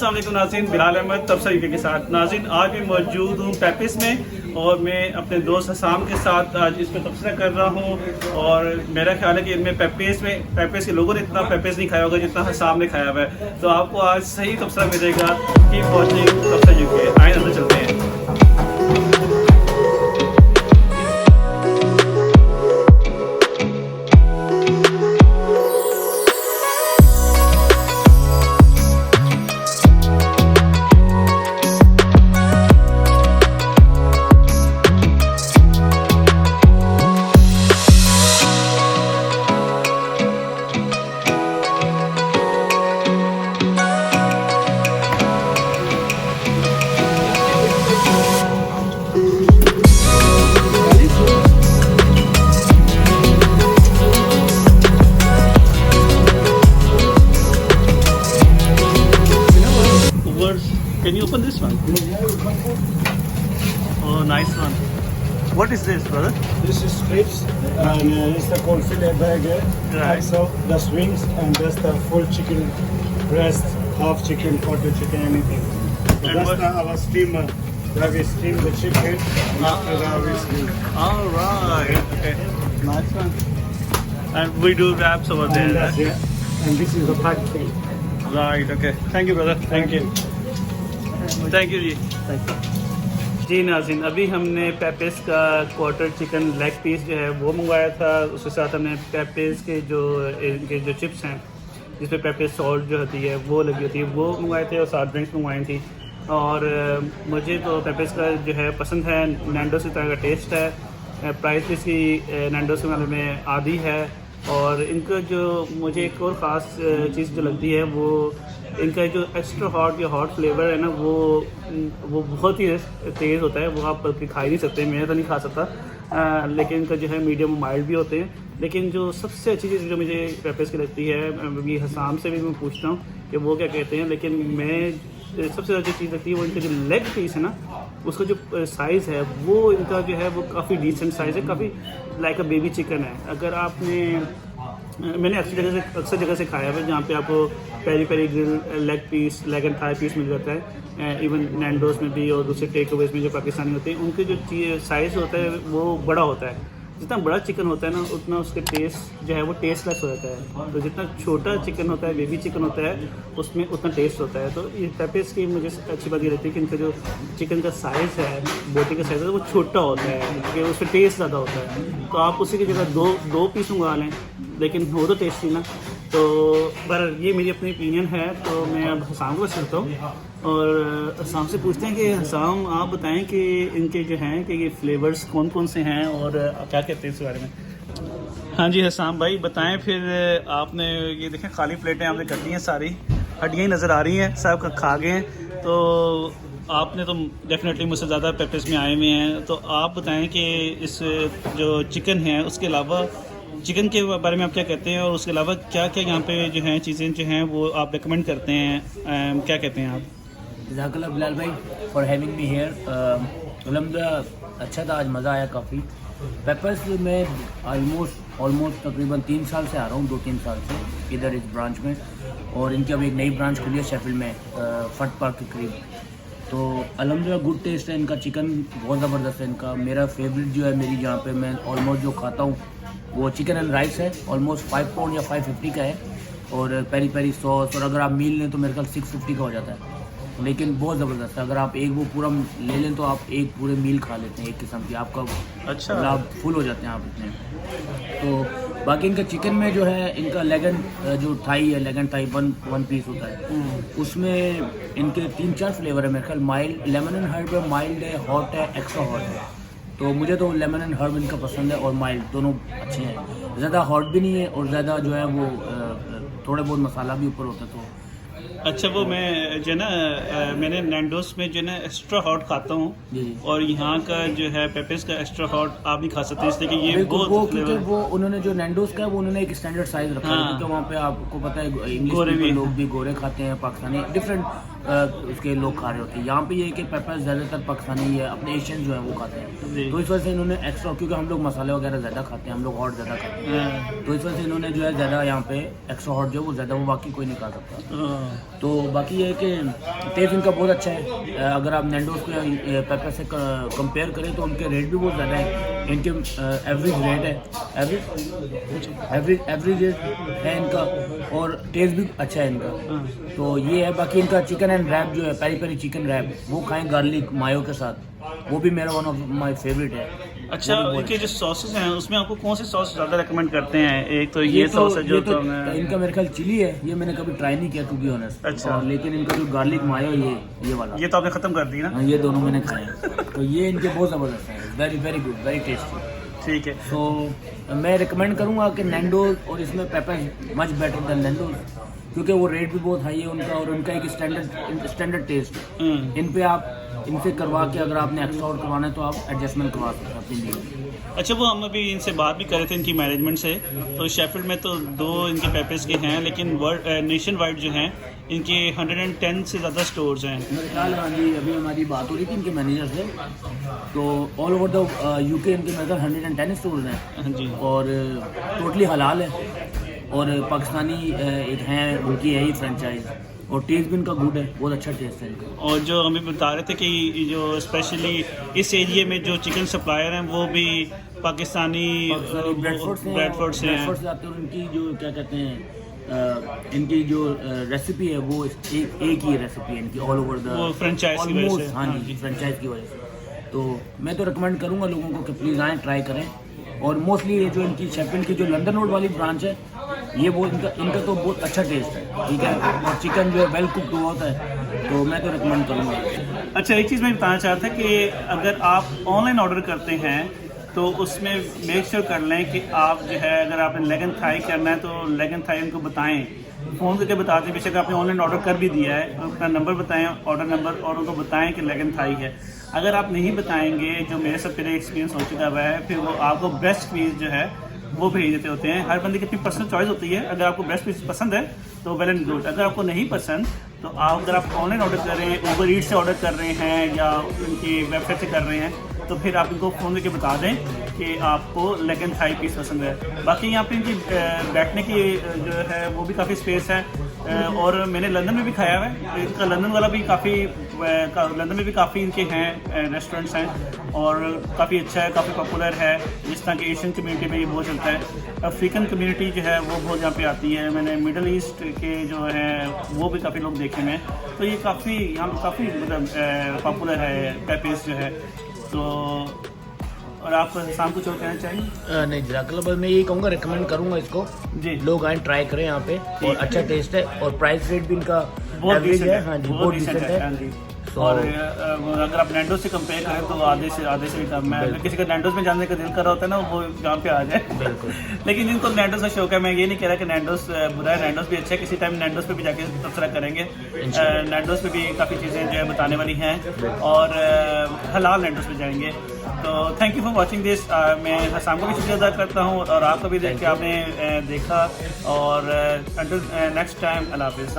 अस्सलाम वालेकुम नाज़रीन, बिलाल अहमद तबसरा यूके के साथ। नाज़रीन आज भी मौजूद हूँ पेपिस में और मैं अपने दोस्त हसाम के साथ आज इस पर तबसरा कर रहा हूँ। और मेरा ख्याल है कि इनमें पेपिस के लोगों ने इतना पेपिस नहीं खाया होगा जितना हसाम ने खाया हुआ है। तो आपको आज सही तबसरा मिलेगा। Keep watching Tabsra UK. आइए अंदर चलते हैं। Can you open this one? Oh, nice one. What is this, brother? This is strips and it's the called fillet burger. Right. So that's wings and that's the full chicken breast, half chicken, quarter chicken, anything. So And that's our steamer. Where we steam the chicken and after that we steam. All right. Okay. Nice one. And we do wraps over there. And that's Right? it. And this is the packed thing. Right. Okay. Thank you, brother. Thank you. Thank you जी। जी नाज़रीन, अभी हमने Pepys का quarter chicken leg piece जो है वो मंगवाया था। उसके साथ हमने पेपिस के इनके जो चिप्स हैं जिस पे पेपिस सॉल्ट जो होती है वो लगी होती है वो मंगवाए थे और साथ ड्रिंक्स मंगवाई थी। और मुझे तो पेपिस का जो है पसंद है। नैंडोस की तरह का टेस्ट है। प्राइस भी इसकी नैंडोस वाले में आधी है। और इनका जो मुझे एक और ख़ास चीज़ जो लगती है वो इनका जो एक्स्ट्रा हॉट या हॉट फ्लेवर है ना वो बहुत ही तेज़ होता है। वो आप बल्कि खा ही नहीं सकते, मैं तो नहीं खा सकता। लेकिन इनका जो है मीडियम माइल्ड भी होते हैं। लेकिन जो सबसे अच्छी चीज़ जो मुझे पेपिस की लगती है, अभी हसाम से भी मैं पूछता हूँ कि वो क्या कहते हैं, लेकिन मैं सबसे ज़्यादा जो चीज़ लगती है वो इनका जो लेग पीस है ना उसका जो साइज़ है वो इनका जो है वो काफ़ी डिसेंट साइज़ है, काफ़ी लाइक अ बेबी चिकन है। अगर मैंने अक्सर जगह से खाया है जहाँ पे आपको peri peri grill leg piece, leg and thigh piece मिल जाता है। इवन नैंडोस में भी और दूसरे टेक अवेज में जो पाकिस्तानी होते हैं उनके जो साइज़ होता है वो बड़ा होता है। जितना बड़ा चिकन होता है ना उतना उसके टेस्ट जो है वो टेस्टलेस हो जाता है। तो जितना छोटा चिकन होता है, बेबी चिकन होता है, उसमें उतना टेस्ट होता है। तो ये पेपिस की मुझे अच्छी बात ये रहती है कि इनका जो चिकन का साइज़ है, बोटी का साइज़ है वो छोटा होता है क्योंकि उसमें टेस्ट ज़्यादा होता है। तो आप उसी की जगह दो पीस मंगवा लें, लेकिन हो तो टेस्टी ना। तो पर ये मेरी अपनी ओपिनियन है। तो मैं अब हसाम को चलता हूँ और हसाम से पूछते हैं कि हसाम आप बताएं कि इनके जो हैं कि ये फ्लेवर्स कौन कौन से हैं और क्या कहते हैं इस बारे में। हाँ जी हसाम भाई बताएं फिर। आपने ये देखें खाली प्लेटें आपने कर दी हैं, सारी हड्डियाँ ही नज़र आ रही हैं, सब खा गए हैं। तो आपने तो डेफिनेटली मुझसे ज़्यादा पेपिस में आए हुए हैं। तो आप बताएं कि इस जो चिकन है उसके अलावा चिकन के बारे में आप क्या कहते हैं और उसके अलावा क्या क्या यहाँ पे जो हैं चीज़ें जो हैं वो आप रेकमेंड करते हैं, क्या कहते हैं आप। जज़ाकल्लाह बिलाल भाई फॉर हैविंग मी हेयर। अल्हम्दुलिल्लाह अच्छा था, आज मज़ा आया काफ़ी। पेपर्स में ऑलमोस्ट तकरीबन 3 साल से आ रहा हूँ, 2-3 साल से इधर इस ब्रांच में। और इनकी अब एक नई ब्रांच खुली है शेफील्ड में, फट पार्क के करीब। तो अल्हम्दुलिल्लाह गुड टेस्ट है इनका, चिकन बहुत ज़बरदस्त है इनका। मेरा फेवरेट जो है मेरी जहाँ पे मैं ऑलमोस्ट जो खाता हूँ वो चिकन एंड राइस है। ऑलमोस्ट 5 पाउंड या 550 का है और पेरी पेरी सॉस। और अगर आप मील लें तो मेरे ख्याल 650 का हो जाता है। लेकिन बहुत ज़बरदस्त है। अगर आप एक वो पूरा ले लें तो आप एक पूरे मील खा लेते हैं एक किस्म की, आपका अच्छा आप फुल हो जाते हैं आप इतने। तो बाकी इनका चिकन में जो है इनका लेग एंड जो थाई है, leg and thigh one piece होता है, उसमें इनके 3-4 फ्लेवर है मेरे ख्याल। माइल्ड लेमन एंड हर्ब है, माइल्ड है, हॉट है, एक्स्ट्रा हॉट है। तो मुझे तो लेमन एंड हर्ब इनका पसंद है और माइल्ड दोनों अच्छे हैं। ज़्यादा हॉट भी नहीं है और ज़्यादा जो है वो थोड़े बहुत मसाला भी ऊपर होता है। तो अच्छा वो मैं जो ना मैंने नैंडोस में जो ना एक्स्ट्रा हॉट खाता हूँ और यहाँ का जो है पेपिस का एक्स्ट्रा हॉट आप नहीं खा सकते इसलिए कि ये बहुत क्योंकि वो उन्होंने जो नैंडोस का है वो उन्होंने एक स्टैंडर्ड साइज रखा है। क्योंकि वहाँ पे आपको पता है इंग्लिश लोग भी गोरे खाते हैं, पाकिस्तानी डिफरेंट उसके लोग खा रहे होते हैं। यहाँ पे ये है कि पेपर ज़्यादातर पाकिस्तानी है, अपने एशियन जो है वो खाते हैं। तो इस वजह से इन्होंने एक्स्ट्रा, क्योंकि हम लोग मसाले वगैरह ज़्यादा खाते हैं, हम लोग हॉट ज़्यादा खाते हैं, तो इस वजह से इन्होंने जो है ज़्यादा यहाँ पे एक्स्ट्रा हॉट जो है वो ज़्यादा वो बाकी कोई नहीं खा सकता। तो बाकी ये है कि टेस्ट इनका बहुत अच्छा है। अगर आप नैंडोज को पेपर से कंपेयर करें तो उनके रेट भी बहुत ज़्यादा है। इनके एवरेज रेट है, एवरेज रेट है इनका, और टेस्ट भी अच्छा है इनका। तो ये है। बाकी इनका चिकन एंड रैप जो है, पेरी पेरी चिकन रैप, वो खाएं गार्लिक मायो के साथ, वो भी मेरा वन ऑफ माय फेवरेट है। अच्छा, इनके जो सॉसेस हैं उसमें आपको कौन से सॉस ज़्यादा रेकमेंड करते हैं? एक तो ये सॉस है जो तो इनका मेरे ख्याल चिली है, ये मैंने कभी ट्राई नहीं किया टू बी ऑनेस्ट। अच्छा। लेकिन इनका जो गार्लिक मायो ये वाला, ये तो आपने ख़त्म कर दी ना? हाँ, ये दोनों मैंने खाए हैं। तो ये इनके बहुत ज़बरदस्त है, very very good, very tasty. ठीक है। तो मैं रिकमेंड करूँगा कि नैंडोज, और इसमें paper much better than Nando's, क्योंकि वो रेट भी बहुत हाई है उनका, और उनका एक स्टैंडर्ड टेस्ट है। इन पे आप इनसे करवा के अगर आपने एक्स्ट्रा और करवाना है तो आप एडजस्टमेंट करवा सकते हैं अपनी लिए। अच्छा, वो हम अभी इनसे बात भी कर रहे थे इनकी मैनेजमेंट से, तो शेफील्ड में तो 2 इनके पेपर्स के हैं, लेकिन नेशन वाइड जो हैं इनके 110 से ज़्यादा स्टोर्स हैं। मेरे ख्याल हाँ जी, अभी हमारी बात हो रही थी इनके मैनेजर से, तो ऑल ओवर द यूके इनके मेरे 110 स्टोर्स हैं। हाँ जी। और टोटली हलाल है, और पाकिस्तानी एक हैं, उनकी है ही फ्रेंचाइज, और टेस्ट भी इनका गुड है, बहुत अच्छा टेस्ट है इनका। और जो हमें बता रहे थे कि जो स्पेशली इस एरिया में जो चिकन सप्लायर हैं वो भी पाकिस्तानी ब्रेडफोर्ड से आते हैं। उनकी जो क्या कहते हैं, इनकी जो रेसिपी है वो एक ही रेसिपी है इनकी ऑल ओवर द, वो फ्रेंचाइज की वजह से। हाँ जी, फ्रेंचाइज की वजह से। तो मैं तो रिकमेंड करूँगा लोगों को कि प्लीज़ आएँ, ट्राई करें। और मोस्टली ये जो इनकी शेफील्ड की जो लंदन रोड वाली ब्रांच है, ये बहुत इनका तो बहुत अच्छा टेस्ट है, ठीक है, और चिकन जो है वेल कुक्ड हुआ होता है, तो मैं तो रिकमेंड करूँगा। अच्छा, एक चीज़ मैं बताना चाहता था कि अगर आप ऑनलाइन ऑर्डर करते हैं तो उसमें मेक श्योर कर लें कि आप जो है, अगर आपने लेग एंड थाई करना है तो लेग एंड थाई उनको बताएं, फ़ोन करके बता दें। बेशक आपने ऑनलाइन ऑर्डर कर भी दिया है तो अपना नंबर बताएं, ऑर्डर नंबर, और उनको बताएं कि लेग एंड थाई है। अगर आप नहीं बताएंगे, जो मेरे से पहले एक्सपीरियंस हो चुका हुआ है, फिर वो आपको बेस्ट पीस जो है वो भेज देते होते हैं। हर बंदे की अपनी पर्सनल चॉइस होती है। अगर आपको बेस्ट पीस पसंद है तो वेल एंड गुड, अगर आपको नहीं पसंद तो अगर आप ऑनलाइन ऑर्डर कर रहे हैं, ऊबर ईट से ऑर्डर कर रहे हैं या उनकी वेबसाइट से कर रहे हैं, तो फिर आप इनको फ़ोन करके बता दें कि आपको लेग एंड थाई पीस पसंद है। बाकी यहाँ पे इनकी बैठने की जो है वो भी काफ़ी स्पेस है, और मैंने लंदन में भी खाया हुआ है। इनका लंदन वाला भी लंदन में भी काफ़ी इनके हैं रेस्टोरेंट्स हैं, और काफ़ी अच्छा है, काफ़ी पॉपुलर है। जिस तरह की एशियन कम्युनिटी में ये बहुत चलता है, अफ्रीकन कम्युनिटी जो है वो बहुत यहाँ पे आती है। मैंने मिडल ईस्ट के जो है वो भी काफ़ी लोग देखे हैं, तो ये काफ़ी यहाँ पर काफ़ी मतलब पॉपुलर है पेपेस जो है। तो और आप शाम कुछ और कहना चाहिए? नहीं जज़ाकल्लाह, बस मैं यही कहूँगा, रिकमेंड करूँगा इसको जी, लोग आए, ट्राई करें यहाँ पे, और अच्छा टेस्ट है, और प्राइस रेट भी इनका बहुत एवरेज decent है। हाँ जी, बहुत डिसेंट है। हाँ जी। तो और अगर आप नैंडोज से कंपेयर करें तो आधे से भी कम है। किसी का नैंडोज में जाने का दिल कर रहा होता है ना, वो यहाँ पे आ जाए। बिल्कुल। लेकिन जिनको नैंडोज का शौक है, मैं ये नहीं कह रहा कि नैंडोज बुरा है, नैंडोज भी अच्छा है। किसी टाइम नैंडोज पे भी जाके तबसरा करेंगे। नैंडोज पे भी काफ़ी चीज़ें जो है बताने वाली हैं, और हलाल नैंडोज पे जाएंगे। तो thank you for watching this. मैं हसाम को भी शुक्रिया अदा करता हूँ, और आपको भी देख के आपने देखा। और अंटिल नेक्स्ट टाइम, अल्लाह हाफिज़।